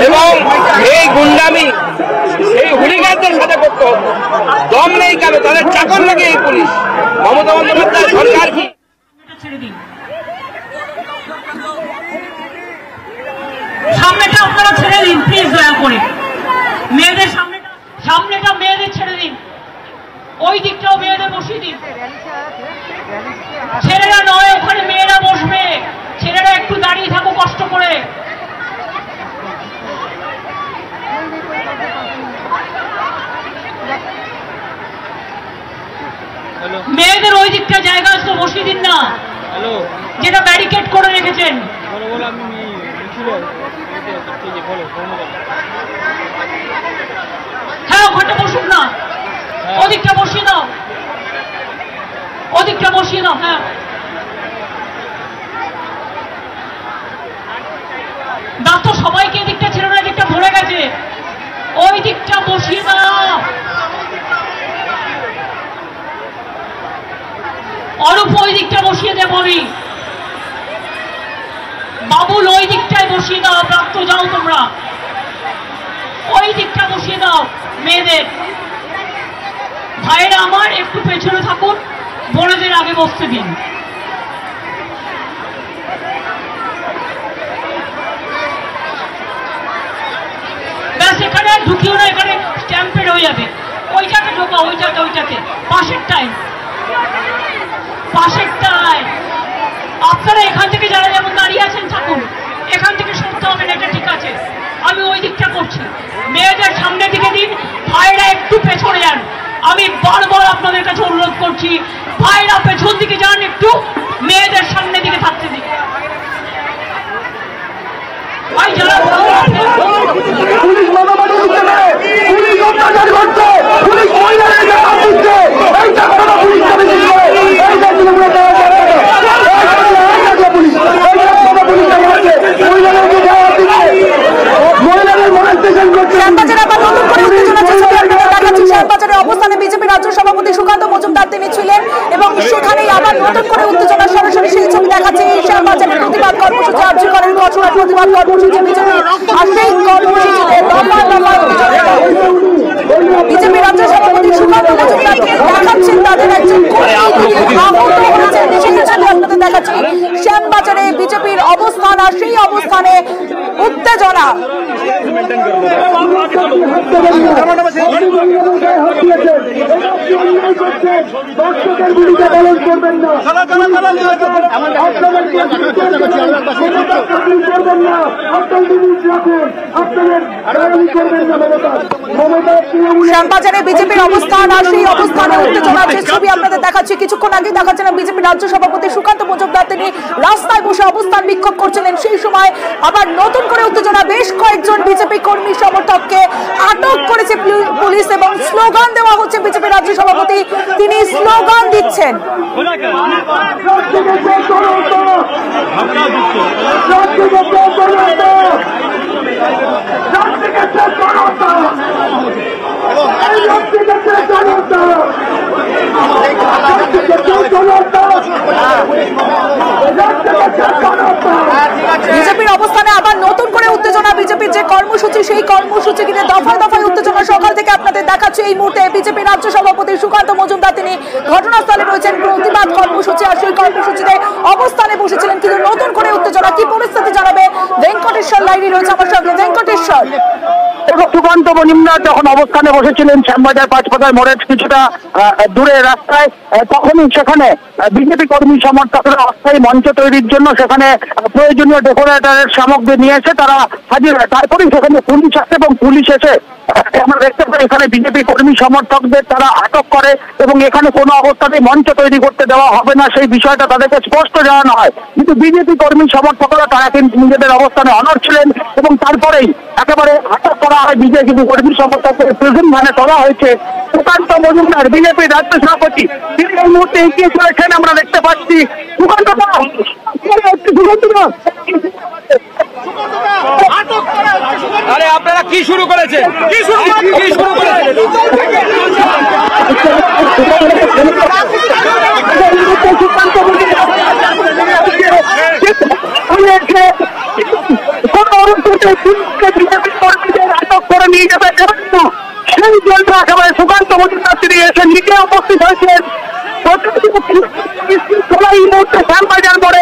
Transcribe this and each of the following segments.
এবং এই গুন্ডামি এই হুলিগানদের সাথে করতে হতো। দম নেই কেন? তাদের চাকর লাগে এই পুলিশ। মমতা বন্দ্যোপাধ্যায় সরকার কি সামনেটা আপনারা ছেড়ে দিন প্লিজ, দয়া করে মেয়েদের সামনেটা মেয়েদের ছেড়ে দিন, ওই দিকটাও মেয়েদের বসিয়ে দিন। ছেলেরা নয়, ওখানে মেয়েরা বসবে, ছেলেরা একটু দাঁড়িয়ে থাকো কষ্ট করে। মেয়েদের ওই দিকটা জায়গা আছে, বসিয়ে দিন না, যেটা ব্যারিকেড করে রেখেছেন। হ্যাঁ, ওখানটা বসুন না, ওদিকটা বসিয়ে দাও, ওদিকটা বসিয়ে দাও। হ্যাঁ, দাও তো সবাইকে, এদিকটা ছিল না, এদিকটা ভরে গেছে, ওই দিকটা বসিয়ে দাও। অরূপ ওই দিকটা বসিয়ে দে, বলি বাবুল ওই দিকটায় বসিয়ে দাও, প্রাপ্ত যাও তোমরা, ওই দিকটা বসিয়ে দাও মেয়েদের। ভাইয়েরা আমার একটু পেছনে থাকুন, বোনেদের আগে বসতে দিন। ব্যাস, এখানে আর ঢুকিও না, এখানে স্ট্যাম্পেড হয়ে যাবে। ওইটাকে ঢোকা, ওইটাতে পাশেরটায়। আপনারা এখান থেকে যারা যেমন দাঁড়িয়ে আছেন থাকুন, এখান থেকে সরতে হবে না, এটা ঠিক আছে। আমি ওই দিকটা করছি, মেয়েদের সামনের দিকে দিন, ভাইরা একটু পেছনে যান। আমি বারবার আপনাদের কাছে অনুরোধ করছি, ভাইরা পেছন দিকে যান, একটু মেয়েদের সামনের দিকে থাকতে দিন। ভাই যারা অবস্থানে বিজেপি রাজ্য সভাপতি সুকান্ত মজুমদার তিনি ছিলেন এবং সেখানেই আবার নতুন করে উত্তেজনা, সরাসরি সেই ছবি দেখাচ্ছে। শ্যামবাজারের প্রতিবাদ কর্মসূচি, আর্যিকরের ঘটনার প্রতিবাদ কর্মসূচি, বিজেপি আর সেই কর্মসূচিতে বিজেপি রাজ্য সভাপতি সুকান্ত মজুমদারকে দেখাচ্ছেন তাদের একজন আপনাদের দেখাচ্ছি শ্যামবাজারে বিজেপির অবস্থান, আর সেই অবস্থানে উত্তেজনা। শ্যামবাজারে বিজেপির অবস্থান, আর সেই অবস্থানে উত্তেজনা, যে ছবি আপনাদের দেখাচ্ছি। কিছুক্ষণ আগে দেখাচ্ছিলাম বিজেপি রাজ্য সভাপতি সুকান্ত মজুমদার তিনি রাস্তায় বসে অবস্থান বিক্ষোভ করছিলেন। সেই সময় আবার নতুন করে উত্তেজনা, বেশ কয়েকজন বিজেপি কর্মী সমর্থককে আটক করেছে পুলিশ এবং স্লোগান দেওয়া হচ্ছে। বিজেপি রাজ্য সভাপতি তিনি স্লোগান দিচ্ছেন। বিজেপির অবস্থানে আবার নতুন করে উত্তেজনা, বিজেপির যে কর্মসূচি সেই কর্মসূচি কিনে দফায় দফায় উত্তেজনা সকাল থেকে আপনাদের দেখাচ্ছে। এই মুহূর্তে বিজেপি রাজ্য সভাপতি সুকান্ত মজুমদার তিনি ঘটনাস্থলে রয়েছেন, প্রতিবাদ কর্মসূচি আর সেই কর্মসূচিতে অবস্থানে বসেছিলেন, কিন্তু নতুন করে উত্তেজনা। কি পরিস্থিতি জানাবে ভেঙ্কটেশ্বর লাইনে রয়েছে আমার সঙ্গে। ভেঙ্কটেশ্বর, সুকান্ত মজুমদার যখন অবস্থানে বসেছিলেন শ্যামবাজার পাঁচপাতার মোড়ের কিছুটা দূরে রাস্তায়, তখনই সেখানে বিজেপি কর্মী সমর্থকরা অস্থায়ী মঞ্চ তৈরির জন্য সেখানে প্রয়োজনীয় ডেকোরেটরের সামগ্রী নিয়ে এসে তারা হাজির হয়। তারপরেই সেখানে পুলিশ আসে এবং পুলিশ এসে আমরা দেখতে পাই এখানে বিজেপি কর্মী সমর্থকদের তারা আটক করে এবং এখানে কোনো অবস্থাতেই মঞ্চ তৈরি করতে দেওয়া হবে না সেই বিষয়টা তাদেরকে স্পষ্ট জানানো হয়। কিন্তু বিজেপি কর্মী সমর্থকরা তারা কিন্তু নিজেদের অবস্থানে অনড় ছিলেন এবং তারপরেই একেবারে আটক করা হয় বিজেপি কর্মী সমর্থকদের। প্রেজেন্ট ভ্যানে তোলা হয়েছে সুকান্ত মজুমদার, বিজেপি রাজ্য সভাপতি, তিনি এই মুহূর্তে এগিয়ে চলেছেন। আমরা দেখতে পাচ্ছি সুকান্ত আরে আপনারা কি শুরু করেছেন? কোন কিন্তু পুলিশকে বিজেপি কর্মীদের আটক করে নিয়ে যেতে দেবেন না, সেই জন্য একেবারে সুকান্ত মজুমদার তিনি এসে নিজে উপস্থিত হয়েছেন। এই মুহূর্তে শ্যামবাজার মোড়ে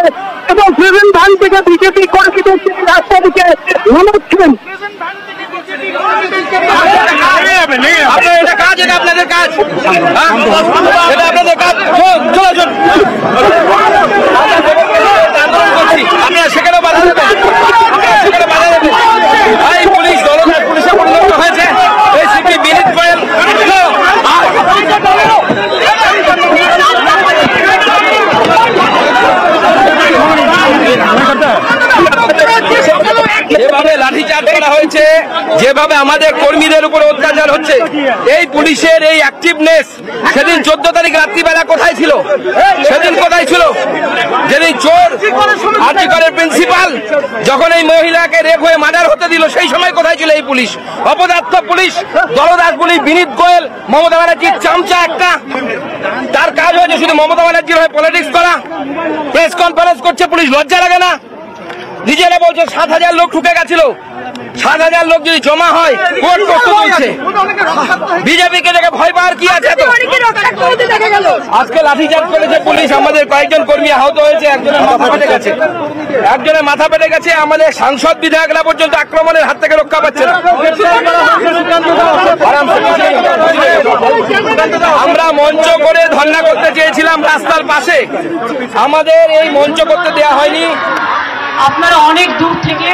এবং প্রেজেন্ট ভ্যান থেকে বিজেপি কর্মীদের রাস্তা দিকে নামাচ্ছেন। আপনাদের কাজ, এটা আপনাদের কাজ, এটা আপনাদের কাজ। আপনারা সেখানে বাধা দেবেন, সেখানে বাধা দেবেন। এই পুলিশ দলদার পুলিশে পরিণত হয়েছে। এই সিপি বিনীত গোয়েল যেভাবে লাঠিচার্জ করা হয়েছে, যেভাবে আমাদের কর্মীদের উপর অত্যাচার হচ্ছে, এই পুলিশের এই অ্যাক্টিভনেস সেদিন 14 তারিখ রাত্রিবেলা কোথায় ছিল? সেদিন কোথায় ছিল? যেদিন চোর আর্টিকলের প্রিন্সিপাল যখন এই মহিলাকে রেপ হয়ে মার্ডার হতে দিল, সেই সময় কোথায় ছিল এই পুলিশ? অপদার্থ পুলিশ, দলদাস পুলিশ, বিনীত গোয়েল, মমতা ব্যানার্জির চামচা একটা। তার কাজ হয়েছে শুধু মমতা ব্যানার্জির হয়ে পলিটিক্স করা। প্রেস কনফারেন্স করছে পুলিশ, লজ্জা লাগে না? নিজেরা বলছে 7,000 লোক ঢুকে গেছিল। 7,000 লোক যদি জমা হয়, কোর্ট প্রস্তুত হচ্ছে। বিজেপিকে দেখে ভয় পাওয়ার কি আছে? আজকে লাঠিচার্জ করেছে পুলিশ, আমাদের কয়েকজন কর্মী আহত হয়েছে, একজনের মাথা ফেটে গেছে, একজনের মাথা ফেটে গেছে। আমাদের সাংসদ বিধায়করা পর্যন্ত আক্রমণের হাত থেকে রক্ষা পাচ্ছে না। আমরা মঞ্চ করে ধর্ণা করতে চেয়েছিলাম রাস্তার পাশে, আমাদের এই মঞ্চ করতে দেওয়া হয়নি। আপনারা অনেক দূর থেকে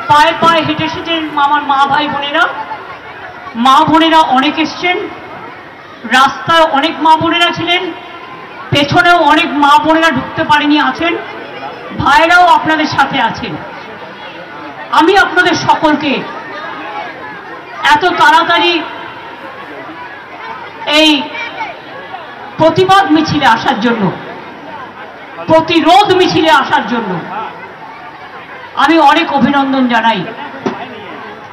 পায়ে পায়ে হেঁটে এসেছেন। আমার মা ভাই বোনেরা, মা বোনেরা অনেক এসছেন, রাস্তায় অনেক মা বোনেরা ছিলেন, পেছনেও অনেক মা বোনেরা ঢুকতে পারেনি আছেন, ভাইরাও আপনাদের সাথে আছেন। আমি আপনাদের সকলকে এত তাড়াতাড়ি এই প্রতিবাদ মিছিলে আসার জন্য, প্রতিরোধ মিছিলে আসার জন্য আমি অনেক অভিনন্দন জানাই।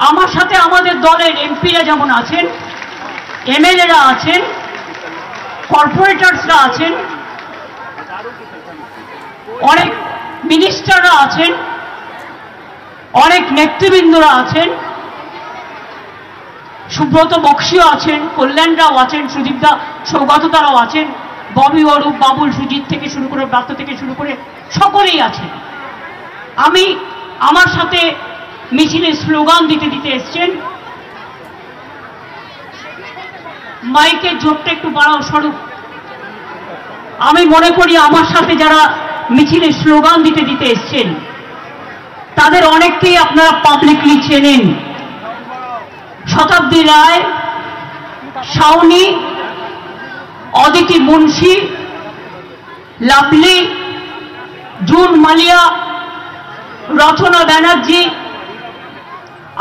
আমার সাথে আমাদের দলের এমপিরা যেমন আছেন, এমএলএরা আছেন, কর্পোরেটরসরা আছেন, অনেক মিনিস্টাররা আছেন, অনেক নেতৃবৃন্দরা আছেন, সুব্রত বক্সিও আছেন, কল্যাণরাও আছেন, সুদীপদা সৌগততারাও আছেন, ববি, অরূপ, বাবুল, সুজিত থেকে শুরু করে ব্রাত্য থেকে শুরু করে সকলেই আছেন। আমি আমার সাথে মিছিলে স্লোগান দিতে দিতে এসছেন। মাইকের জোরটা একটু বাড়াও স্বরূপ। আমি মনে করি আমার সাথে যারা মিছিলে স্লোগান দিতে দিতে এসছেন তাদের অনেককেই আপনারা পাবলিকলি চেনেন। শতাব্দী রায়, শাওনি, অদিতি মুন্সি, লাভলি, জুন মালিয়া, রচনা ব্যানার্জি,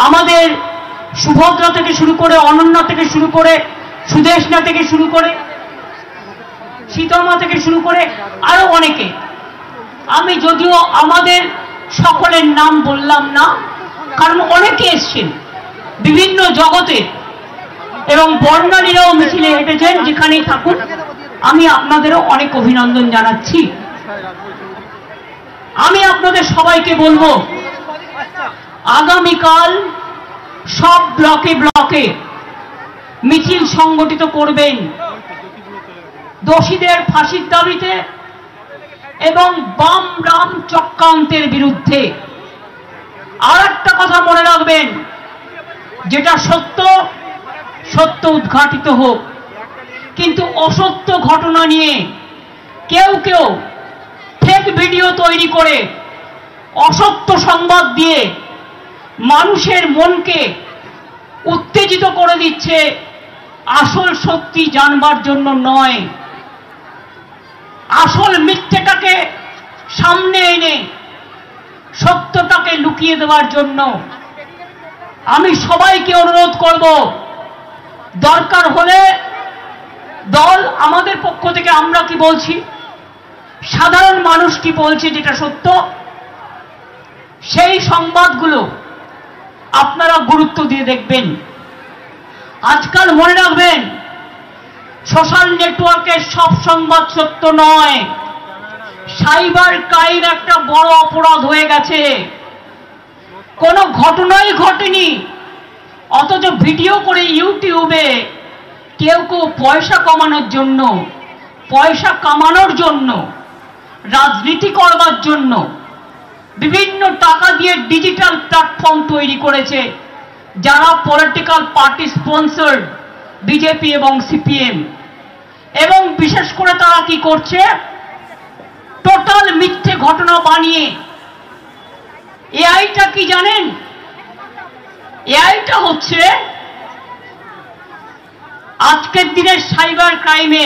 আমাদের সুভদ্রা থেকে শুরু করে, অনন্যা থেকে শুরু করে, সুদেশনা থেকে শুরু করে, সীতমা থেকে শুরু করে আরো অনেকে। আমি যদিও আমাদের সকলের নাম বললাম না, কারণ অনেকে এসছেন বিভিন্ন জগতের, এবং বর্ণালীরাও মিছিলে হেঁটেছেন। যেখানেই থাকুন আমি আপনাদেরও অনেক অভিনন্দন জানাচ্ছি। আমি আপনাদের সবাইকে বলবো, আগামীকাল সব ব্লকে ব্লকে মিছিল সংগঠিত করবেন দোষীদের ফাঁসির দাবিতে এবং বাম রাম চক্রান্তের বিরুদ্ধে। আর একটা কথা মনে রাখবেন, যেটা সত্য সত্য উদ্ঘাটিত হোক, কিন্তু অসত্য ঘটনা নিয়ে কেউ কেউ ফেক ভিডিও তৈরি করে অসত্য সংবাদ দিয়ে মানুষের মনকে উত্তেজিত করে দিচ্ছে, আসল সত্যি জানবার জন্য নয়, আসল মিথ্যেটাকে সামনে এনে সত্যটাকে লুকিয়ে দেওয়ার জন্য। আমি সবাইকে অনুরোধ করব, দরকার হলে দল আমাদের পক্ষ থেকে আমরা কি বলছি, সাধারণ মানুষ কি বলছে যেটা সত্য, সেই সংবাদগুলো আপনারা গুরুত্ব দিয়ে দেখবেন। আজকাল মনে রাখবেন, সোশ্যাল নেটওয়ার্কের সব সংবাদ সত্য নয়। সাইবার ক্রাইম একটা বড় অপরাধ হয়ে গেছে। কোনো ঘটনাই ঘটেনি, অথচ ভিডিও করে ইউটিউবে কেউ কেউ পয়সা কমানোর জন্য, পয়সা কামানোর জন্য, রাজনীতি করবার জন্য বিভিন্ন টাকা দিয়ে ডিজিটাল প্ল্যাটফর্ম তৈরি করেছে, যারা পলিটিক্যাল পার্টি স্পন্সর্ড, বিজেপি এবং সিপিএম। এবং বিশেষ করে তারা কি করছে, টোটাল মিথ্যে ঘটনা বানিয়ে। এআইটা কি জানেন? এআইটা হচ্ছে আজকের দিনের সাইবার ক্রাইমে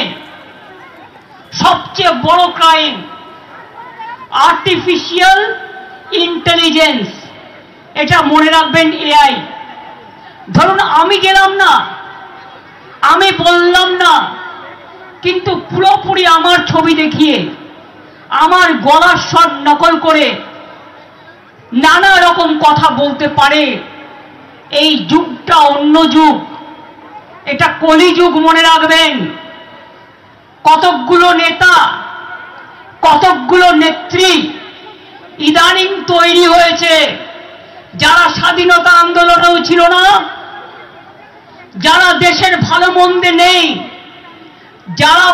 সবচেয়ে বড় ক্রাইম, আর্টিফিশিয়াল ইন্টেলিজেন্স। এটা মনে রাখবেন, এআই। ধরুন আমি গেলাম না, আমি বললাম না, কিন্তু পুরোপুরি আমার ছবি দেখিয়ে, আমার গলার স্বর নকল করে নানা রকম কথা বলতে পারে। এই যুগটা অন্য যুগ, এটা কলিযুগ, মনে রাখবেন। কতকগুলো নেতা, কতকগুলো নেত্রী ইদানিং তৈরি হয়েছে, যারা স্বাধীনতা আন্দোলনেও ছিল না, যারা দেশের ভালো মন্দে নেই, যারা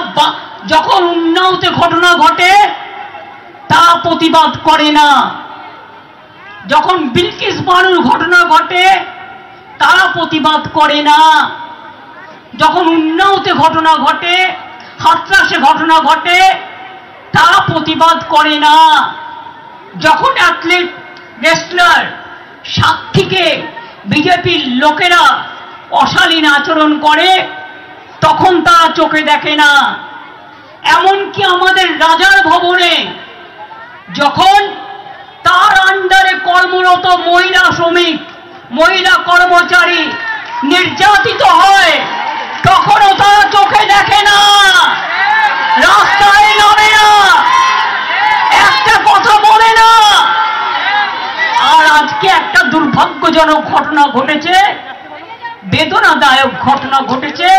যখন উন্নাওতে ঘটনা ঘটে তা প্রতিবাদ করে না, যখন বিলকিস বানুর ঘটনা ঘটে তারা প্রতিবাদ করে না, যখন উন্নাওতে ঘটনা ঘটে, হাতরাসে ঘটনা ঘটে, তারা প্রতিবাদ করে না, যখন অ্যাথলেট, রেসলার, সাক্ষীকে বিজেপির লোকেরা অশালীন আচরণ করে তখন তারা চোখে দেখে না। এমনকি আমাদের রাজার ভবনে যখন তার আন্ডারে কর্মরত মহিলা শ্রমিক, মহিলা কর্মচারী নির্যাতিত হয় তখনও তারা চোখে দেখে না, রাস্তায় নামে না, একটা কথা বলে না। আর আজকে একটা দুর্ভাগ্যজনক ঘটনা ঘটেছে, বেদনাদায়ক ঘটনা ঘটেছে,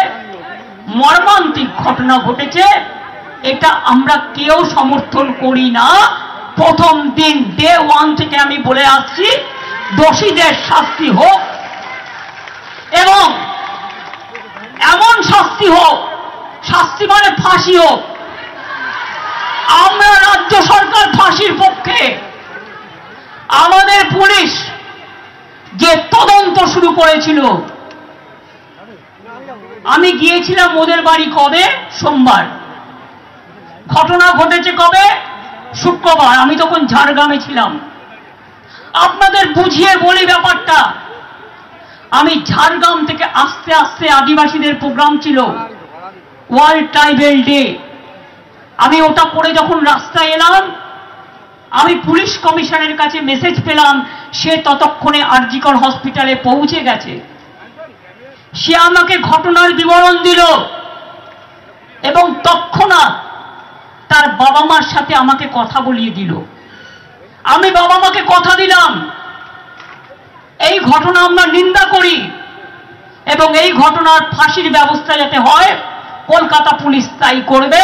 মর্মান্তিক ঘটনা ঘটেছে। এটা আমরা কেউ সমর্থন করি না। প্রথম দিন, ডে ওয়ান থেকে আমি বলে আসছি, দোষীদের শাস্তি হোক এবং এমন শাস্তি হোক, শাস্তি মানে ফাঁসি হোক। আমরা রাজ্য সরকার ফাঁসির পক্ষে। আমাদের পুলিশ যে তদন্ত শুরু করেছিল, আমি গিয়েছিলাম ওদের বাড়ি কবে? সোমবার। ঘটনা ঘটেছে কবে? শুক্রবার। আমি তখন ঝাড়গ্রামে ছিলাম। আপনাদের বুঝিয়ে বলি ব্যাপারটা। আমি ঝাড়গ্রাম থেকে আস্তে আস্তে, আদিবাসীদের প্রোগ্রাম ছিল, ওয়ার্ল্ড ট্রাইবেল ডে। আমি ওটা করে যখন রাস্তায় এলাম, আমি পুলিশ কমিশনের কাছে মেসেজ পেলাম, সে ততক্ষণে আরজিকর হসপিটালে পৌঁছে গেছে। সে আমাকে ঘটনার বিবরণ দিল এবং তৎক্ষণাৎ তার বাবা মার সাথে আমাকে কথা বলিয়ে দিল। আমি বাবা মাকে কথা দিলাম, এই ঘটনা আমরা নিন্দা করি এবং এই ঘটনার ফাঁসির ব্যবস্থা যাতে হয় কলকাতা পুলিশ তাই করবে।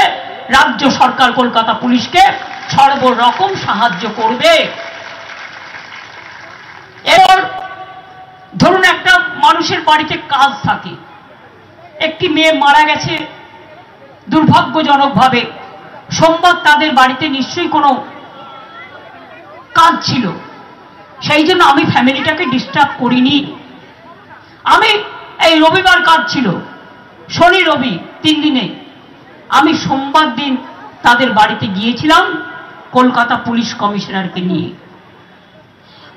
রাজ্য সরকার কলকাতা পুলিশকে সর্বরকম সাহায্য করবে। এবার ধরুন একটা মানুষের বাড়িতে কাজ থাকে, একটি মেয়ে মারা গেছে দুর্ভাগ্যজনকভাবে। সোমবার তাদের বাড়িতে নিশ্চয়ই কোনো কাজ ছিল, সেই জন্য আমি ফ্যামিলিটাকে ডিস্টার্ব করিনি। আমি এই রবিবার কাজ ছিল, শনি রবি 3 দিনে। আমি সোমবার দিন তাদের বাড়িতে গিয়েছিলাম কলকাতা পুলিশ কমিশনারকে নিয়ে।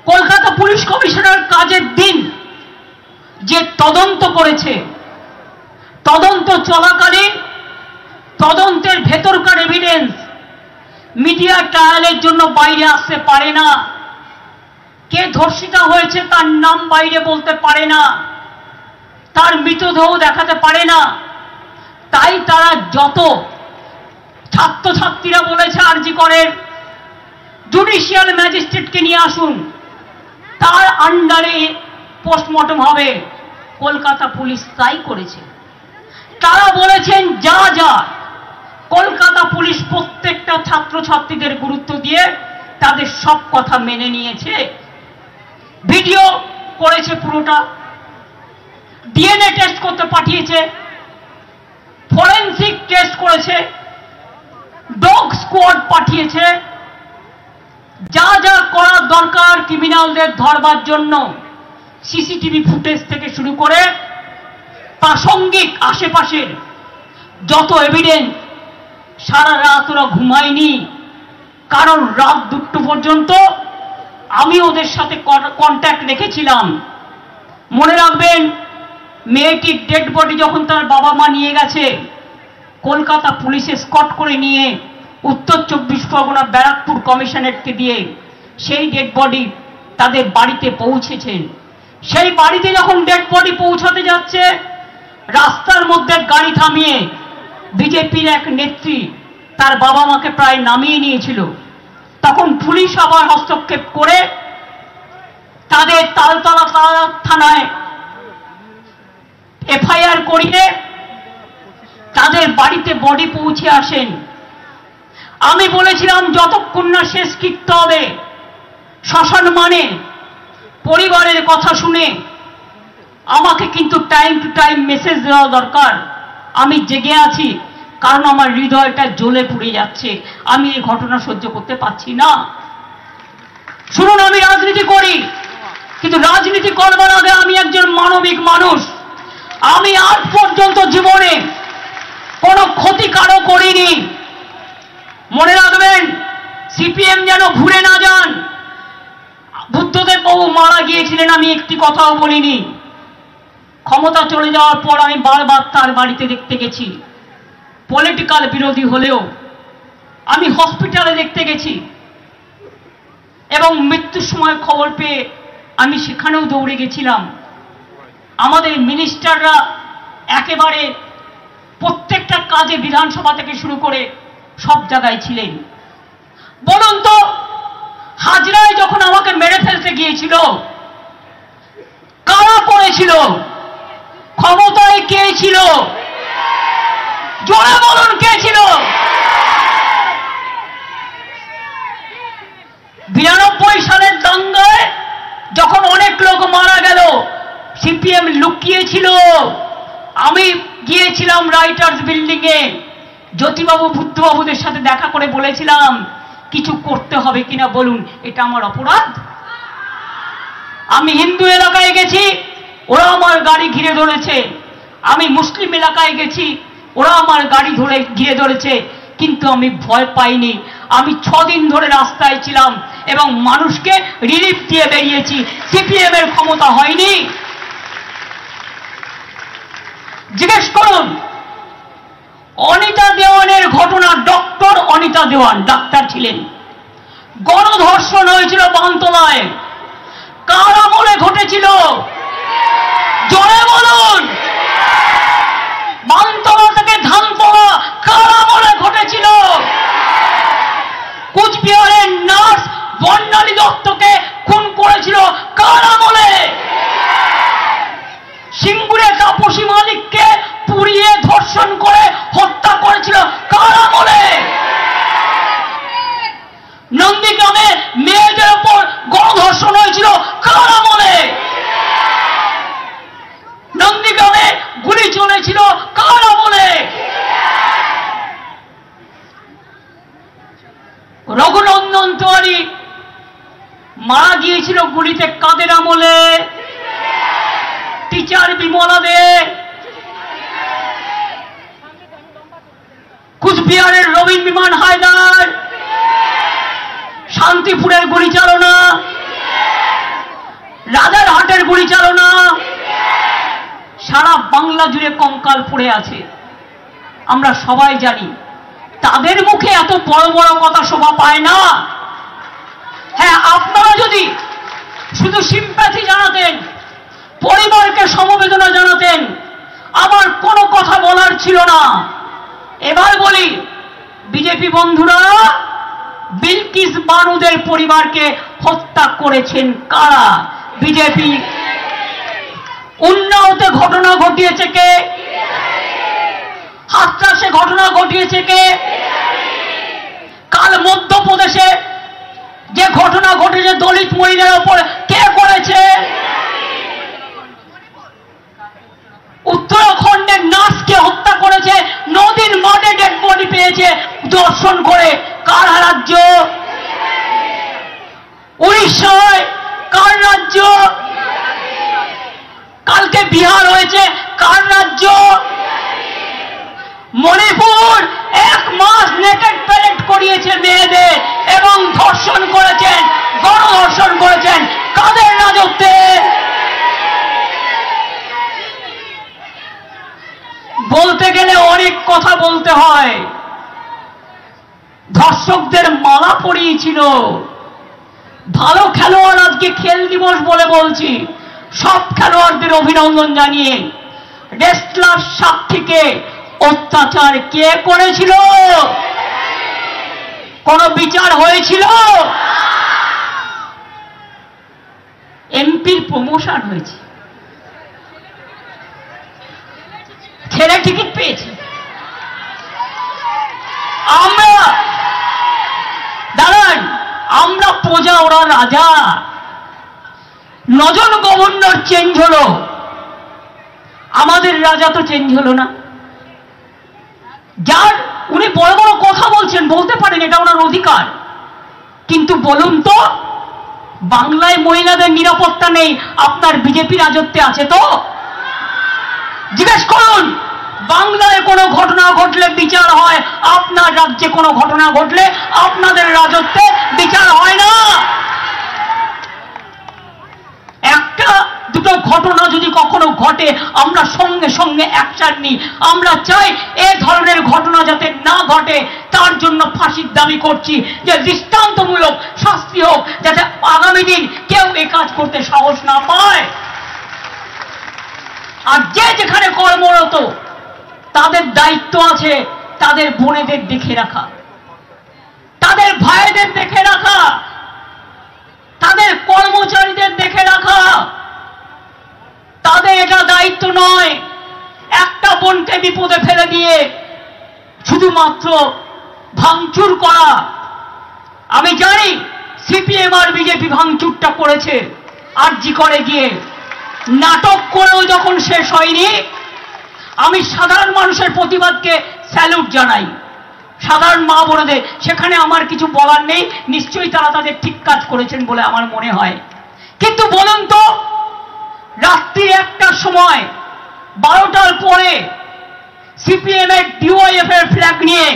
কলকাতা পুলিশ কমিশনার কাজের দিন যে তদন্ত করেছে, তদন্ত চলাকালীন তদন্তের ভেতরকার এভিডেন্স মিডিয়া ট্রায়ালের জন্য বাইরে আসতে পারে না। কে ধর্ষিতা হয়েছে তার নাম বাইরে বলতে পারে না, তার মৃতদেহ দেখাতে পারে না। তাই তারা যত ছাত্রছাত্রীরা বলেছে আরজিকরের জুডিশিয়াল ম্যাজিস্ট্রেটকে নিয়ে আসুন, তার আন্ডারে পোস্টমর্টম হবে। কলকাতা পুলিশ তাই করেছে। তারা বলেছেন যা যা, কলকাতা পুলিশ প্রত্যেকটা ছাত্রছাত্রীদের গুরুত্ব দিয়ে তাদের সব কথা মেনে নিয়েছে। ভিডিও করেছে পুরোটা, ডিএনএ টেস্ট করতে পাঠিয়েছে, ফরেনসিক টেস্ট করেছে, ডগ স্কোয়াড পাঠিয়েছে, যা যা করার দরকার ক্রিমিনালদের ধরবার জন্য সিসিটিভি ফুটেজ থেকে শুরু করে প্রাসঙ্গিক আশেপাশের যত এভিডেন্স। সারা রাত ওরা ঘুমায়নি, কারণ রাত 2টো পর্যন্ত আমি ওদের সাথে কন্ট্যাক্ট রেখেছিলাম। মনে রাখবেন, মেয়েটির ডেড বডি যখন তার বাবা মা নিয়ে গেছে, কলকাতা পুলিশে স্কট করে নিয়ে উত্তর 24 পরগনা ব্যারাকপুর কমিশনারেটকে দিয়ে সেই ডেড বডি তাদের বাড়িতে পৌঁছেছেন। সেই বাড়িতে যখন ডেড বডি পৌঁছাতে যাচ্ছে, রাস্তার মধ্যে গাড়ি থামিয়ে বিজেপির এক নেত্রী তার বাবা মাকে প্রায় নামিয়ে নিয়েছিল। তখন পুলিশ আবার হস্তক্ষেপ করে তাদের তালতলা থানায় এফআইআর করিয়ে তাদের বাড়িতে বডি পৌঁছে আসেন। আমি বলেছিলাম যতক্ষণ না শেষ কৃত্য হবে, শ্মশান মানে পরিবারের কথা শুনে আমাকে কিন্তু টাইম টু টাইম মেসেজ দেওয়া দরকার। আমি জেগে আছি, কারণ আমার হৃদয়টা জ্বলে পুড়ে যাচ্ছে, আমি এই ঘটনা সহ্য করতে পারছি না। শুনুন, আমি রাজনীতি করি, কিন্তু রাজনীতি করবার আগে আমি একজন মানবিক মানুষ। আমি আজ পর্যন্ত জীবনে কোনো ক্ষতি কারো করিনি। মনে রাখবেন, সিপিএম যেন ভুলে না যান, বুদ্ধদেব বাবু মারা গিয়েছিলেন, আমি একটি কথাও বলিনি। ক্ষমতা চলে যাওয়ার পর আমি বারবার তার বাড়িতে দেখতে গেছি। পলিটিক্যাল বিরোধী হলেও আমি হসপিটালে দেখতে গেছি, এবং মৃত্যুর সময় খবর পেয়ে আমি সেখানেও দৌড়ে গেছিলাম। আমাদের মিনিস্টাররা একেবারে প্রত্যেকটা কাজে বিধানসভা থেকে শুরু করে সব জায়গায় ছিলেন। বলুন তো, হাজরায় যখন আমাকে মেরে ফেলতে গিয়েছিল, কারা করেছিল? ক্ষমতায় কে ছিল? জোরে বলুন, কে ছিল? 92 সালের দাঙ্গায় যখন অনেক লোক মারা গেল, সিপিএম লুকিয়েছিল। আমি গিয়েছিলাম রাইটার্স বিল্ডিং এ, জ্যোতিবাবু বুদ্ধবাবুদের সাথে দেখা করে বলেছিলাম কিছু করতে হবে কিনা বলুন, এটা আমার অপরাধ? আমি হিন্দু এলাকায় গেছি, ওরা আমার গাড়ি ঘিরে ধরেছে। আমি মুসলিম এলাকায় গেছি, ওরা আমার গাড়ি ধরে ঘিরে ধরেছে, কিন্তু আমি ভয় পাইনি। আমি 6 দিন ধরে রাস্তায় ছিলাম এবং মানুষকে রিলিফ দিয়ে বেরিয়েছি। সিপিএম এর ক্ষমতা হয়নি। জিজ্ঞেস করুন, অনিতা দেওয়ানের ঘটনা, ডক্টর অনিতা দেওয়ান ডাক্তার ছিলেন, গণধর্ষণ হয়েছিল বানতলায়, কার আমলে ঘটেছিল? জোরে বলুন। বানতলা থেকে ধানতলা কার আমলে ঘটেছিল? কুচবিহারের নার্স বর্ণালী দত্তকে খুন করেছিল কার আমলে? সিঙ্গুরে তাপসী মালিককে পুড়িয়ে ধর্ষণ করে হত্যা করেছিল কার আমলে? নন্দীগ্রামে মেয়েদের উপর গণধর্ষণ হয়েছিল কার আমলে? নন্দীগ্রামে গুলি চলেছিল কার আমলে? রঘুনন্দন তিওয়ারি মারা গিয়েছিল গুলিতে কাদের আমলে? টিচার বিমলা দে। কুচবিহারের রবীন বিমান হায়দার, শান্তিপুরের গুলি চালনা, রাজারহাটের গুলি চালনা, সারা বাংলা জুড়ে কঙ্কাল পড়ে আছে। আমরা সবাই জানি, তাদের মুখে এত বড় বড় কথা শোভা পায় না। হ্যাঁ, আপনারা যদি শুধু সিম্প্যাথি জানাতেন, পরিবারকে সমবেদনা জানাতেন, আমার কোনো কথা বলার ছিল না। এবার বলি, বিজেপি বন্ধুরা, বিলকিস বানুদের পরিবারকে হত্যা করেছেন কারা? বিজেপি। উন্নাওতে ঘটনা ঘটিয়েছে কে? হাতরাসে ঘটনা ঘটিয়েছে কে? কাল মধ্যপ্রদেশে যে ঘটনা ঘটেছে দলিত মহিলার উপর কে করেছে? উত্তরাখণ্ডের নার্সকে হত্যা করেছে, নদীর মাঠে ডেড বডি পেয়েছে দর্শন করে, কার রাজ্য? উড়িষ্যায় কার রাজ্য? কালকে বিহার হয়েছে, কার রাজ্য? মণিপুর 1 মাস নেকেড প্যারেড করিয়েছে মেয়েদের এবং ধর্ষণ করেছেন, গণধর্ষণ করেছেন, কাদের রাজত্বে? বলতে গেলে অনেক কথা বলতে হয়। ধর্ষকদের মালা পরিয়েছিল। ভালো খেলোয়াড়, আজকে খেল দিবস বলে বলছি, সব খেলোয়াড়দের অভিনন্দন জানিয়ে, রেসলার সাক্ষীকে অত্যাচার কে করেছিল? কোন বিচার হয়েছিল? এমপির প্রমোশন হয়েছে, ছেলে টিকিট পেয়েছে। আমরা দাঁড়ান, আমরা প্রজা, ওরা রাজা। 9 জন গভর্নর চেঞ্জ হলো, আমাদের রাজা তো চেঞ্জ হলো না। যার উনি বড় বড় কথা বলছেন, বলতে পারেন, এটা ওনার অধিকার, কিন্তু বলুন তো, বাংলায় মহিলাদের নিরাপত্তা নেই, আপনার বিজেপি রাজত্বে আছে তো? জিজ্ঞেস করুন, বাংলায় কোনো ঘটনা ঘটলে বিচার হয়, আপনার রাজ্যে কোনো ঘটনা ঘটলে আপনাদের রাজত্বে বিচার হয় না। একটা দুটো ঘটনা যদি কখনো ঘটে, আমরা সঙ্গে সঙ্গে অ্যাকশন নিই। আমরা চাই এই ধরনের ঘটনা যাতে না ঘটে, তার জন্য ফাঁসির দাবি করছি, যে দৃষ্টান্তমূলক শাস্তি হোক, যাতে আগামী দিন কেউ এই কাজ করতে সাহস না পায়। আর যে যেখানে কর্মরত, তাদের দায়িত্ব আছে তাদের বোনেদের দেখে রাখা, তাদের ভাইদের দেখে রাখা, তাদের কর্মচারীদের দেখে রাখা। তাদের এটা দায়িত্ব নয় একটা বোনকে বিপদে ফেলে দিয়ে শুধুমাত্র ভাঙচুর করা। আমি জানি সিপিএম আর বিজেপি ভাঙচুরটা করেছে আরজি করে গিয়ে, নাটক করেও যখন শেষ হয়নি। আমি সাধারণ মানুষের প্রতিবাদকে স্যালুট জানাই, সাধারণ মা বোনেদের, সেখানে আমার কিছু বলার নেই, নিশ্চয়ই তারা তাদের ঠিক কাজ করেছেন বলে আমার মনে হয়। কিন্তু বলুন তো, রাত্রি 1টার সময়, 12টার পরে সিপিএম এর ডিওয়াইএফ এর ফ্ল্যাগ নিয়ে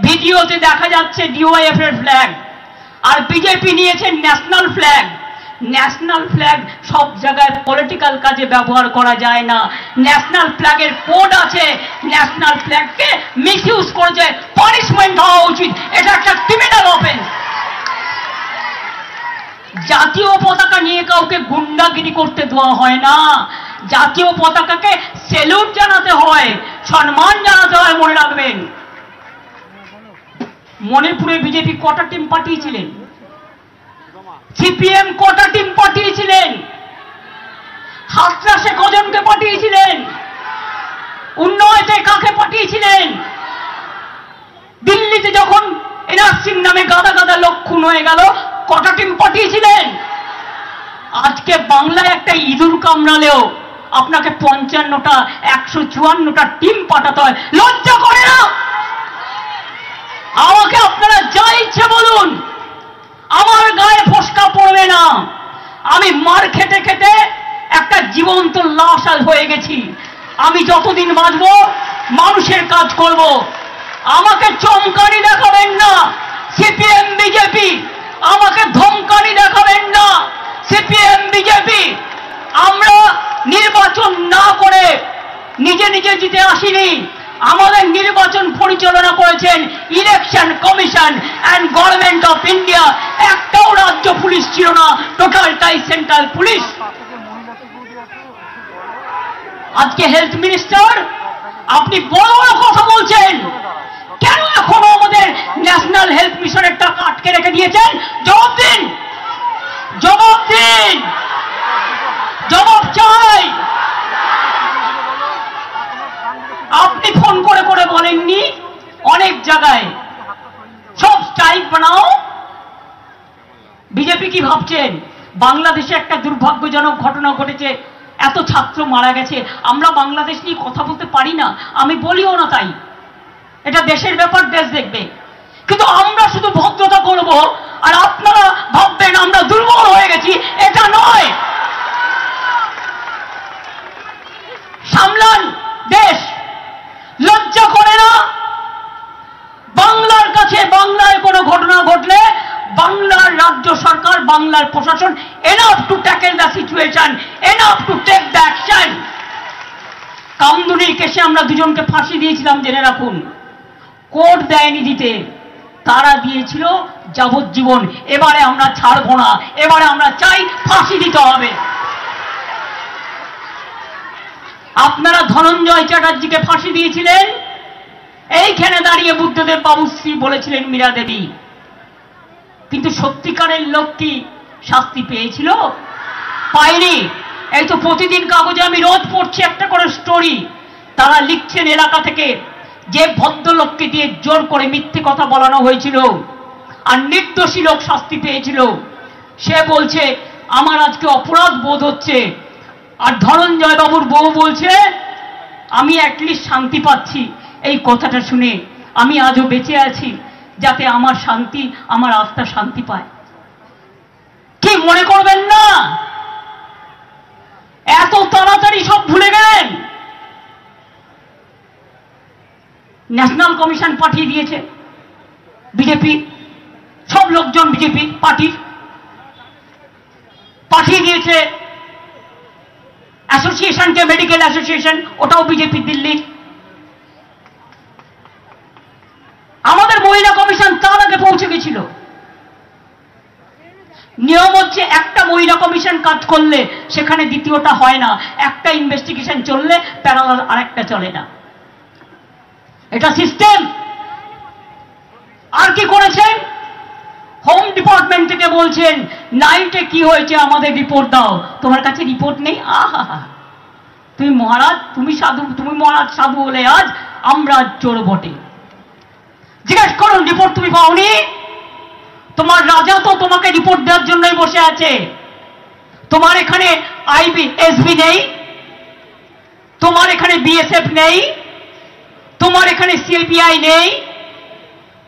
ভিডিওতে দেখা যাচ্ছে ডিওয়াইএফ এর ফ্ল্যাগ, আর বিজেপি নিয়েছে ন্যাশনাল ফ্ল্যাগ। ন্যাশনাল ফ্ল্যাগ সব জায়গায় পলিটিক্যাল কাজে ব্যবহার করা যায় না। ন্যাশনাল ফ্ল্যাগের কোড আছে, ন্যাশনাল ফ্ল্যাগকে মিসইউজ করেছে, পানিশমেন্ট হওয়া উচিত, এটা একটা ক্রিমিনাল অফেন্স। জাতীয় পতাকা নিয়ে কাউকে গুন্ডাগিরি করতে দেওয়া হয় না, জাতীয় পতাকাকে স্যালুট জানাতে হয়, সম্মান জানাতে হয়, মনে রাখবেন। মণিপুরে বিজেপি কটা টিম পাঠিয়েছিলেন? সিপিএম কটা টিম পাঠিয়েছিলেন? হাতরাসে কজনকে পাঠিয়েছিলেন? উন্নয়তে কাকে পাঠিয়েছিলেন? দিল্লিতে যখন এনআরসির নামে গাদা গাদা লোক খুন হয়ে গেল, কটা টিম পাঠিয়েছিলেন? আজকে বাংলায় একটা ইঁদুর কামড়ালেও আপনাকে 55টা 154টা টিম পাঠাতে হয়, লজ্জা করে না? আমাকে আপনারা যা ইচ্ছে বলুন, আমার গায়ে ফসকা পড়বে না। আমি মার খেতে খেতে একটা জীবন্ত লাশ হয়ে গেছি। আমি যতদিন বাঁচব মানুষের কাজ করব। আমাকে চমকানি দেখাবেন না সিপিএম বিজেপি, আমাকে ধমকানি দেখাবেন না সিপিএম বিজেপি। আমরা নির্বাচন না করে নিজে নিজে জিতে আসিনি, আমাদের নির্বাচন পরিচালনা করেছেন election commission and government of India. একটাও রাজ্য পুলিশ ছিল না, টোটালটাই সেন্ট্রাল পুলিশ। আজকে হেলথ মিনিস্টার, আপনি বড় বড় কথা বলছেন, কেন এখনো আমাদের ন্যাশনাল হেলথ মিশনের টাকা আটকে রেখে দিয়েছেন? জবাব দিন, জবাব দিন, জবাব চাই। আপনি ফোন করে করে বলেননি অনেক জায়গায় সব স্ট্রাইক বানাও, বিজেপি কি ভাবছেন বাংলাদেশে একটা দুর্ভাগ্যজনক ঘটনা ঘটেছে, এত ছাত্র মারা গেছে, আমরা বাংলাদেশ নিয়ে কথা বলতে পারি না? আমি বলিও না, তাই এটা দেশের ব্যাপার, দেশ দেখবে। কিন্তু আমরা শুধু ভদ্রতা করব আর আপনারা ভাববেন আমরা দুর্বল হয়ে গেছি, এটা নয়। সামলান দেশ, লজ্জা করে না? বাংলার কাছে বাংলায় কোনো ঘটনা ঘটলে বাংলার রাজ্য সরকার, বাংলার প্রশাসন enough to tackle the situation, enough to take the action. কামদুনির কেসে আমরা দুজনকে ফাঁসি দিয়েছিলাম, জেনে রাখুন। কোর্ট দেয়নি দিতে, তারা দিয়েছিল যাবজ্জীবন। এবারে আমরা ছাড়বো না, এবারে আমরা চাই ফাঁসি দিতে হবে। আপনারা ধনঞ্জয় চ্যাটার্জিকে ফাঁসি দিয়েছিলেন, এইখানে দাঁড়িয়ে বুদ্ধদেব বাবুশ্রী বলেছিলেন মীরা দেবী, কিন্তু সত্যিকারের লোক কি শাস্তি পেয়েছিল? পায়নি। এই তো প্রতিদিন কাগজে আমি রোজ পড়ছি একটা করে স্টোরি, তারা লিখছেন এলাকা থেকে যে ভদ্রলোককে দিয়ে জোর করে মিথ্যে কথা বলানো হয়েছিল আর নির্দোষী লোক শাস্তি পেয়েছিল, সে বলছে আমার আজকে অপরাধ বোধ হচ্ছে। আর ধনঞ্জয় বাবুর বউ বলছে আমি অ্যাটলিস্ট শান্তি পাচ্ছি। এই কথাটা শুনে আমি আজও বেঁচে আছি, যাতে আমার শান্তি, আমার আত্মা শান্তি পায়। কি মনে করবেন না এত তাড়াতাড়ি সব ভুলে গেলেন? ন্যাশনাল কমিশন পাঠিয়ে দিয়েছে বিজেপি, সব লোকজন বিজেপি পার্টির পাঠিয়ে দিয়েছে অ্যাসোসিয়েশনকে, মেডিকেল অ্যাসোসিয়েশন, ওটাও বিজেপি দিল্লির। আমাদের মহিলা কমিশন তার আগে পৌঁছে গেছিল। নিয়ম হচ্ছে একটা মহিলা কমিশন কাজ করলে সেখানে দ্বিতীয়টা হয় না, একটা ইনভেস্টিগেশন চললে প্যারালাল আরেকটা চলে না, এটা সিস্টেম। আর কি করেছেন? হোম ডিপার্টমেন্ট থেকে বলছেন নাইটে কি হয়েছে আমাদের রিপোর্ট দাও। তোমার কাছে রিপোর্ট নেই? আহা, তুমি মহারাজ, তুমি সাধু, তুমি মহারাজ সাধু হলে আজ আমরা চোর বটে। জিজ্ঞেস করুন রিপোর্ট তুমি পাওনি? তোমার রাজা তো তোমাকে রিপোর্ট দেওয়ার জন্যই বসে আছে। তোমার এখানে এসবি নেই, তোমার এখানে বিএসএফ নেই, তোমার এখানে সিবিআই নেই,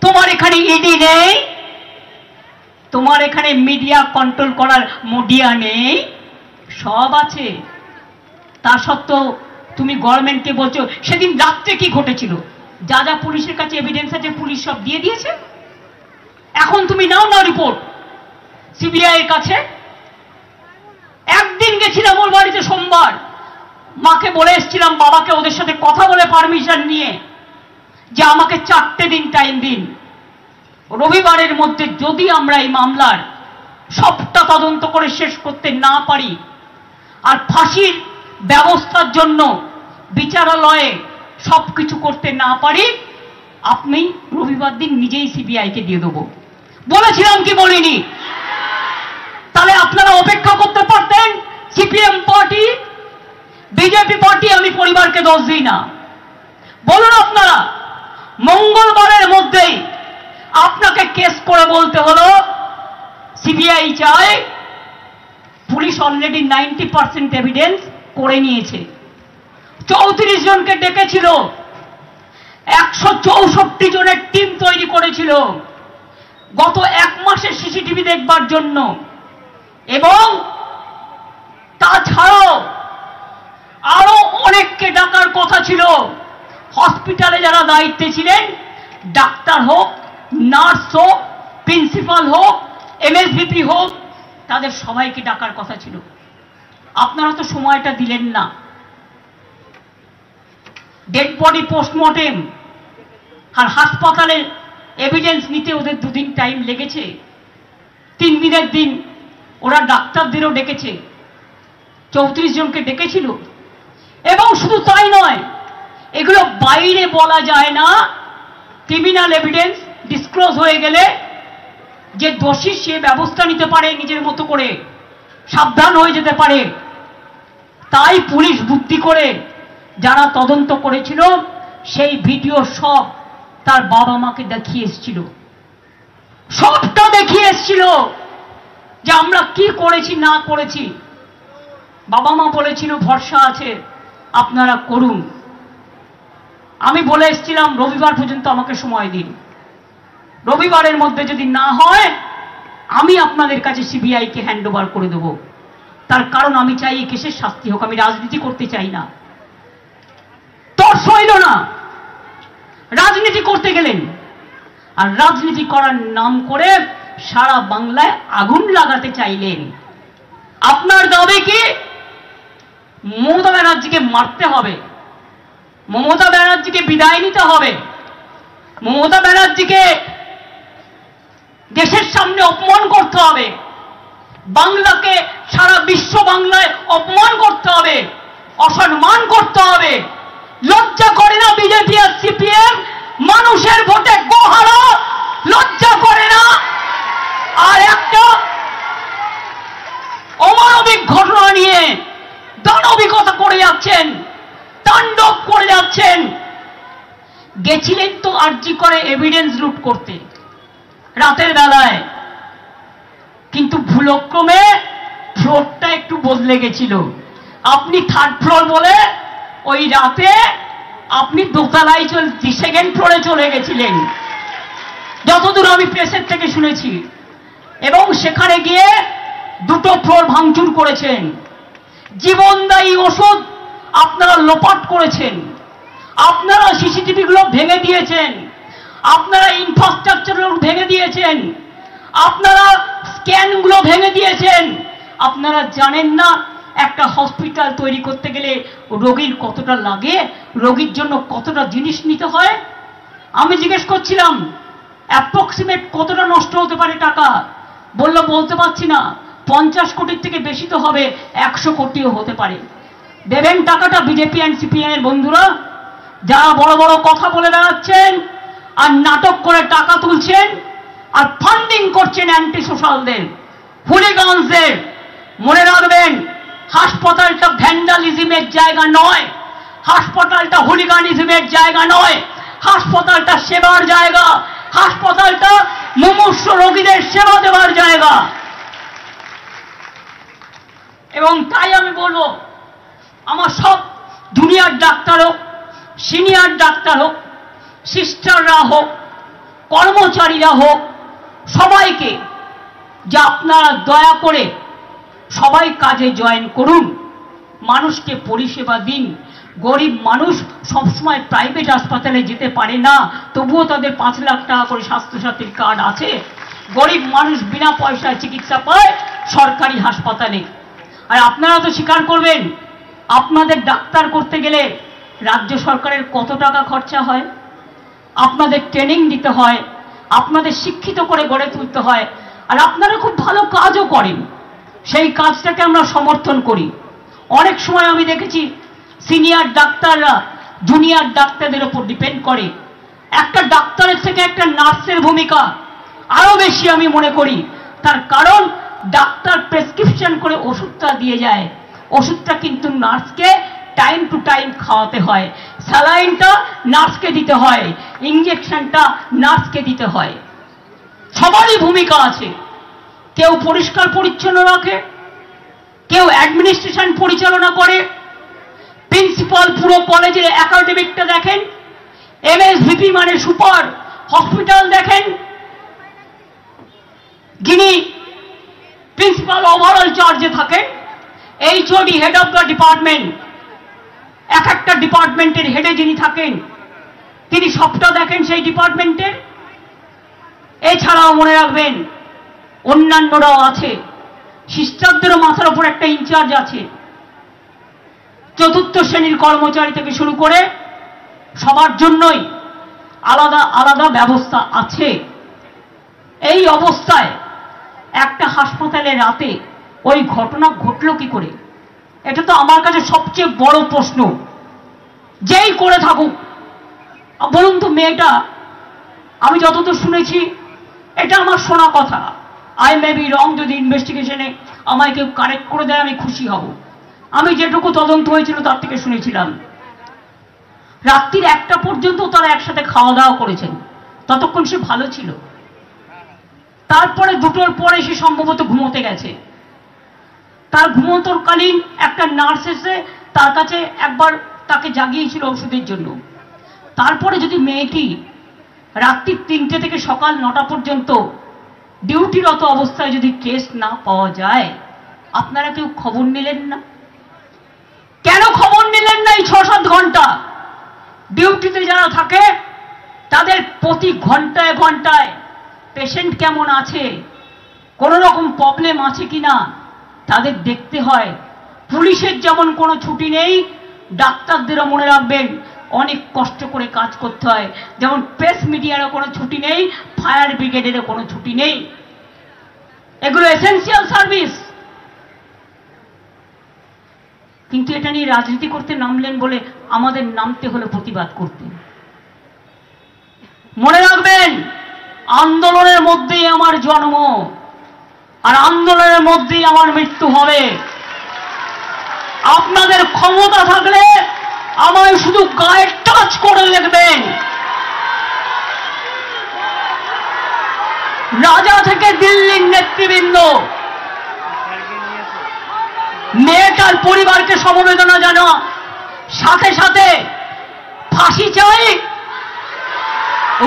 তোমার এখানে ইডি নেই, তোমার এখানে মিডিয়া কন্ট্রোল করার মিডিয়া নেই, সব আছে। তা সত্ত্বেও তুমি গভর্নমেন্টকে বলছো সেদিন রাত্রে কি ঘটেছিল, যা যা পুলিশের কাছে এভিডেন্স আছে পুলিশ সব দিয়ে দিয়েছে। এখন তুমি নাও না রিপোর্ট সিবিআই এর কাছে। একদিন গেছিলাম ওর বাড়িতে সোমবার, মাকে বলে এসেছিলাম, বাবাকে ওদের সাথে কথা বলে পারমিশন নিয়ে, যে আমাকে 4টে দিন টাইম দিন, রবিবারের মধ্যে যদি আমরা এই মামলার সবটা তদন্ত করে শেষ করতে না পারি আর ফাঁসির ব্যবস্থার জন্য বিচারালয়ে সবকিছু করতে না পারি, আপনি রবিবার দিন নিজেই সিবিআইকে দিয়ে দেবো। বলেছিলাম কি বলিনি? তাহলে আপনারা অপেক্ষা করতে পারতেন। সিপিএম পার্টি, বিজেপি পার্টি, আমি পরিবারকে দোষ দিই না। বলুন আপনারা, মঙ্গলবারের মধ্যেই আপনাকে কেস করে বলতে হলো সিবিআই চায়, পুলিশ অলরেডি 90% এভিডেন্স করে নিয়েছে। 34 জনকে ডেকেছিল, 164 জনের টিম তৈরি করেছিল গত 1 মাসের সিসিটিভি দেখবার জন্য, এবং তাছাড়াও আরো অনেককে ডাকার কথা ছিল। হসপিটালে যারা দায়িত্বে ছিলেন, ডাক্তার হোক, নার্স হোক, প্রিন্সিপাল হোক, এমএসভিপি হোক, তাদের সবাইকে ডাকার কথা ছিল। আপনারা তো সময়টা দিলেন না। ডেড বডি পোস্টমর্টেম আর হাসপাতালের এভিডেন্স নিতে ওদের 2 দিন টাইম লেগেছে। 3 দিনের দিন ওরা ডাক্তারদেরও ডেকেছে, 34 জনকে ডেকেছিল। এবং শুধু তাই নয়, এগুলো বাইরে বলা যায় না। ক্রিমিনাল এভিডেন্স ডিসক্লোজ হয়ে গেলে যে দোষী সে ব্যবস্থা নিতে পারে নিজের মতো করে, সাবধান হয়ে যেতে পারে। তাই পুলিশ বুদ্ধি করে যারা তদন্ত করেছিল সেই ভিডিও সব তার বাবা মাকে দেখিয়ে এসেছিল, সবটা দেখিয়ে এসেছিল। যে আমরা কি করেছি না করেছি। বাবা মা বলেছিল ভরসা আছে, আপনারা করুন। আমি বলে এসেছিলাম রবিবার পর্যন্ত আমাকে সময় দিন, রবিবারের মধ্যে যদি না হয় আমি আপনাদের কাছে সিবিআইকে হ্যান্ড ওভার করে দেব। তার কারণ আমি চাই এই কেসের শাস্তি হোক, আমি রাজনীতি করতে চাই না। তোর সইল না, রাজনীতি করতে গেলেন, আর রাজনীতি করার নাম করে সারা বাংলায় আগুন লাগাতে চাইলেন। আপনার দাবি কি? মমতা ব্যানার্জিকে মারতে হবে, মমতা ব্যানার্জিকে বিদায় নিতে হবে, মমতা ব্যানার্জিকে দেশের সামনে অপমান করতে হবে, বাংলাকে সারা বিশ্ব বাংলায় অপমান করতে হবে, অসম্মান করতে হবে। লজ্জা করে না বিজেপি আর সিপিএম? মানুষের ভোটে গোহারা, লজ্জা করে না? আর একটা অমানবিক ঘটনা নিয়ে দানবিকতা করে যাচ্ছেন, তাণ্ডব করে যাচ্ছেন। গেছিলেন তো আরজি করে এভিডেন্স লুট করতে রাতের বেলায়, কিন্তু ভুলক্রমে ফ্লোরটা একটু বদলে গেছিল। আপনি থার্ড ফ্লোর বলে ওই রাতে আপনি দোতলায় সেকেন্ড ফ্লোরে চলে গেছিলেন, যতদূর আমি প্রেসের থেকে শুনেছি। এবং সেখানে গিয়ে 2টো ফ্লোর ভাঙচুর করেছেন। জীবনদায়ী ওষুধ আপনারা লোপাট করেছেন, আপনারা সিসিটিভি গুলো ভেঙে দিয়েছেন, আপনারা ইনফ্রাস্ট্রাকচার ভেঙে দিয়েছেন, আপনারা স্ক্যানগুলো ভেঙে দিয়েছেন। আপনারা জানেন না একটা হসপিটাল তৈরি করতে গেলে রোগীর কতটা লাগে, রোগীর জন্য কতটা জিনিস নিতে হয়। আমি জিজ্ঞেস করছিলাম অ্যাপ্রক্সিমেট কতটা নষ্ট হতে পারে টাকা, বললো বলতে পারছি না, 50 কোটির থেকে বেশি তো হবে, 100 কোটিও হতে পারে। দেবেন টাকাটা বিজেপি অ্যান্ড সিপিএম এর বন্ধুরা, যারা বড় বড় কথা বলে বেড়াচ্ছেন আর নাটক করে টাকা তুলছেন আর ফান্ডিং করছেন অ্যান্টি সোশ্যালদের, হুলিগানসদের। মনে রাখবেন, হাসপাতালটা ভ্যান্ডালিজমের জায়গা নয়, হাসপাতালটা হুলিগানিজমের জায়গা নয়, হাসপাতালটা সেবার জায়গা, হাসপাতালটা মুমূর্ষু রোগীদের সেবা দেওয়ার জায়গা। এবং তাই আমি বলবো, আমার সব জুনিয়র ডাক্তার হোক, সিনিয়র ডাক্তার হোক, সিস্টাররা হোক, কর্মচারীরা হোক, সবাইকে যে আপনারা দয়া করে সবাই কাজে জয়েন করুন, মানুষকে পরিষেবা দিন। গরিব মানুষ সবসময় প্রাইভেট হাসপাতালে যেতে পারে না, তবুও তাদের 5 লাখ টাকা করে স্বাস্থ্যসাথীর কার্ড আছে। গরিব মানুষ বিনা পয়সায় চিকিৎসা পায় সরকারি হাসপাতালে। আর আপনারা তো স্বীকার করবেন, আপনাদের ডাক্তার করতে গেলে রাজ্য সরকারের কত টাকা খরচা হয়, আপনাদের ট্রেনিং দিতে হয়, আপনাদের শিক্ষিত করে গড়ে তুলতে হয়। আর আপনারা খুব ভালো কাজও করেন, সেই কাজটাকে আমরা সমর্থন করি। অনেক সময় আমি দেখেছি সিনিয়র ডাক্তাররা জুনিয়র ডাক্তারদের উপর ডিপেন্ড করে। একটা ডাক্তারের থেকে একটা নার্সের ভূমিকা আরো বেশি আমি মনে করি। তার কারণ ডাক্তার প্রেসক্রিপশন করে ওষুধটা দিয়ে যায়, ওষুধটা কিন্তু নার্সকে টাইম টু টাইম খাওয়াতে হয়, স্যালাইনটা নার্সকে দিতে হয়, ইঞ্জেকশনটা নার্সকে দিতে হয়। সবারই ভূমিকা আছে। কেউ পরিষ্কার পরিচ্ছন্ন রাখে, কেউ অ্যাডমিনিস্ট্রেশন পরিচালনা করে, প্রিন্সিপাল পুরো কলেজের একাডেমিকটা দেখেন, এমএসভিপি মানে সুপার হসপিটাল দেখেন, যিনি প্রিন্সিপাল ওভারঅল চার্জে থাকেন, HOD head of the department, এক একটা ডিপার্টমেন্টের হেডে যিনি থাকেন তিনি সবটা দেখেন সেই ডিপার্টমেন্টের। এছাড়াও মনে রাখবেন অন্যান্যরাও আছে, সিস্টারদেরও মাথার উপর একটা ইনচার্জ আছে। 4র্থ শ্রেণীর কর্মচারী থেকে শুরু করে সবার জন্যই আলাদা আলাদা ব্যবস্থা আছে। এই অবস্থায় একটা হাসপাতালে রাতে ওই ঘটনা ঘটলো কি করে? এটা তো আমার কাছে সবচেয়ে বড় প্রশ্ন। যেই করে থাকুক, বলুন তো মেয়েটা, আমি যতদূর শুনেছি, এটা আমার শোনা কথা, আই মে বি রং, যদি ইনভেস্টিগেশনে আমায় কেউ কারেক্ট করে দেয় আমি খুশি হব। আমি যেটুকু তদন্ত হয়েছিল তার থেকে শুনেছিলাম রাত্রির 1টা পর্যন্ত তারা একসাথে খাওয়া দাওয়া করেছেন, ততক্ষণ সে ভালো ছিল। তারপরে 2টোর পরে সে সম্ভবত ঘুমোতে গেছে। তার ঘুমোতকালীন একটা নার্স এসে তার কাছে একবার তাকে জাগিয়েছিল ওষুধের জন্য। তারপরে যদি মেয়েটি রাত্রি 3টে থেকে সকাল 9টা পর্যন্ত ডিউটিরত অবস্থায় যদি কেস না পাওয়া যায়, আপনারা কেউ খবর নিলেন না? কেন খবর নিলেন না? এই 6-7 ঘন্টা ডিউটিতে যারা থাকে তাদের প্রতি ঘন্টায় ঘন্টায় পেশেন্ট কেমন আছে, কোনো রকম প্রবলেম আছে কিনা তাদের দেখতে হয়। পুলিশের যেমন কোনো ছুটি নেই, ডাক্তারদেরও মনে রাখবেন অনেক কষ্ট করে কাজ করতে হয়। যেমন প্রেস মিডিয়ারও কোনো ছুটি নেই, ফায়ার ব্রিগেডেরও কোনো ছুটি নেই। এগুলো এসেন্সিয়াল সার্ভিস। কিন্তু এটা নিয়ে রাজনীতি করতে নামলেন বলে আমাদের নামতে হলো প্রতিবাদ করতে। মনে রাখবেন, আন্দোলনের মধ্যেই আমার জন্ম, আর আন্দোলনের মধ্যেই আমার মৃত্যু হবে। আপনাদের ক্ষমতা থাকলে আমায় শুধু গায়ে টাচ করে দেখবেন। রাজা থেকে দিল্লির নেতৃবৃন্দ মেয়েটার পরিবারকে সমবেদনা জানা, সাথে সাথে ফাঁসি চাই।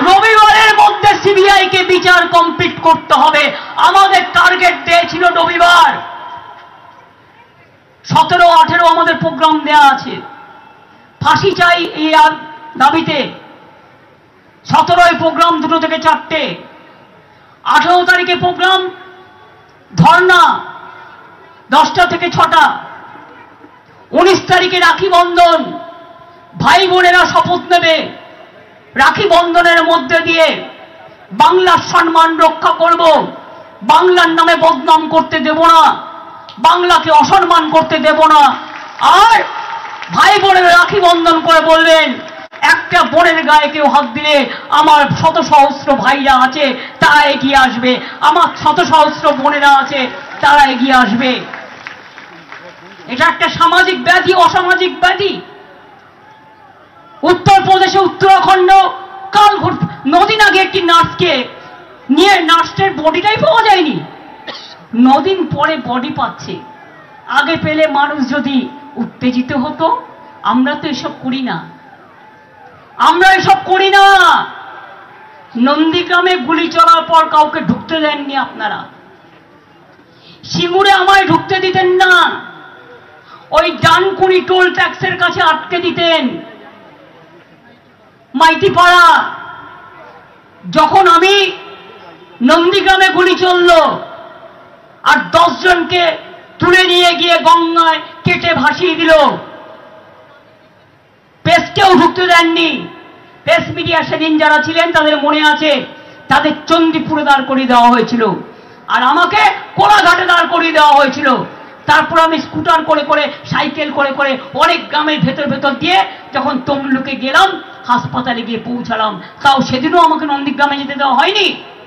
রবিবারের মধ্যে সিবিআই কে বিচার কমপ্লিট করতে হবে। আমাদের টার্গেট দিয়েছিল রবিবার। 17-18 আমাদের প্রোগ্রাম দেয়া আছে। ফাঁসি চাই এই দাবিতে 17ই প্রোগ্রাম 2টো থেকে 4টে, 18 তারিখে প্রোগ্রাম ধর্ণা 10টা থেকে 6টা, 19 তারিখে রাখি বন্ধন। ভাই বোনেরা শপথ নেবে রাখি বন্ধনের মধ্যে দিয়ে বাংলার সম্মান রক্ষা করব, বাংলার নামে বদনাম করতে দেব না, বাংলাকে অসম্মান করতে দেব না। আর ভাই বোনেরা রাখি বন্ধন করে বলবেন, একটা বোনের গায়ে কেউ হাত দিলে আমার শত সহস্র ভাইরা আছে তারা এগিয়ে আসবে, আমার শত সহস্র বোনেরা আছে তারা এগিয়ে আসবে। এটা একটা সামাজিক ব্যাধি, অসামাজিক ব্যাধি। উত্তরপ্রদেশে উত্তরাখণ্ড কাল নদিন আগে একটি নার্সকে নিয়ে নার্সের বডিটাই পাওয়া যায়নি, 9 দিন পরে বডি পাচ্ছে। আগে পেলে মানুষ যদি উত্তেজিত হতো। আমরা তো এসব করি না, আমরা এসব করি না। নন্দীগ্রামে গুলি চলার পর কাউকে ঢুকতে দেননি আপনারা, সিঙ্গুরে আমায় ঢুকতে দিতেন না, ওই ডানকুনি টোল ট্যাক্সের কাছে আটকে দিতেন। মাইতিপাড়া যখন আমি নন্দীগ্রামে গুলি চলল আর 10 জনকে তুলে নিয়ে গিয়ে গঙ্গায় কেটে ভাসিয়ে দিল, প্রেসকেও ঢুকতে দেননি। প্রেস মিডিয়া সেদিন যারা ছিলেন তাদের মনে আছে, তাদের চণ্ডীপুরে দাঁড় করিয়ে দেওয়া হয়েছিল, আর আমাকে কোলাঘাটে দাঁড় করিয়ে দেওয়া হয়েছিল। তারপর আমি স্কুটার করে করে, সাইকেল করে করে অনেক গ্রামের ভেতর ভেতর দিয়ে যখন তমলুকে গেলাম, হাসপাতালে গিয়ে পৌঁছালাম। তাও সেদিনও আমাকে নন্দীগ্রামে যেতে দেওয়া হয়নি।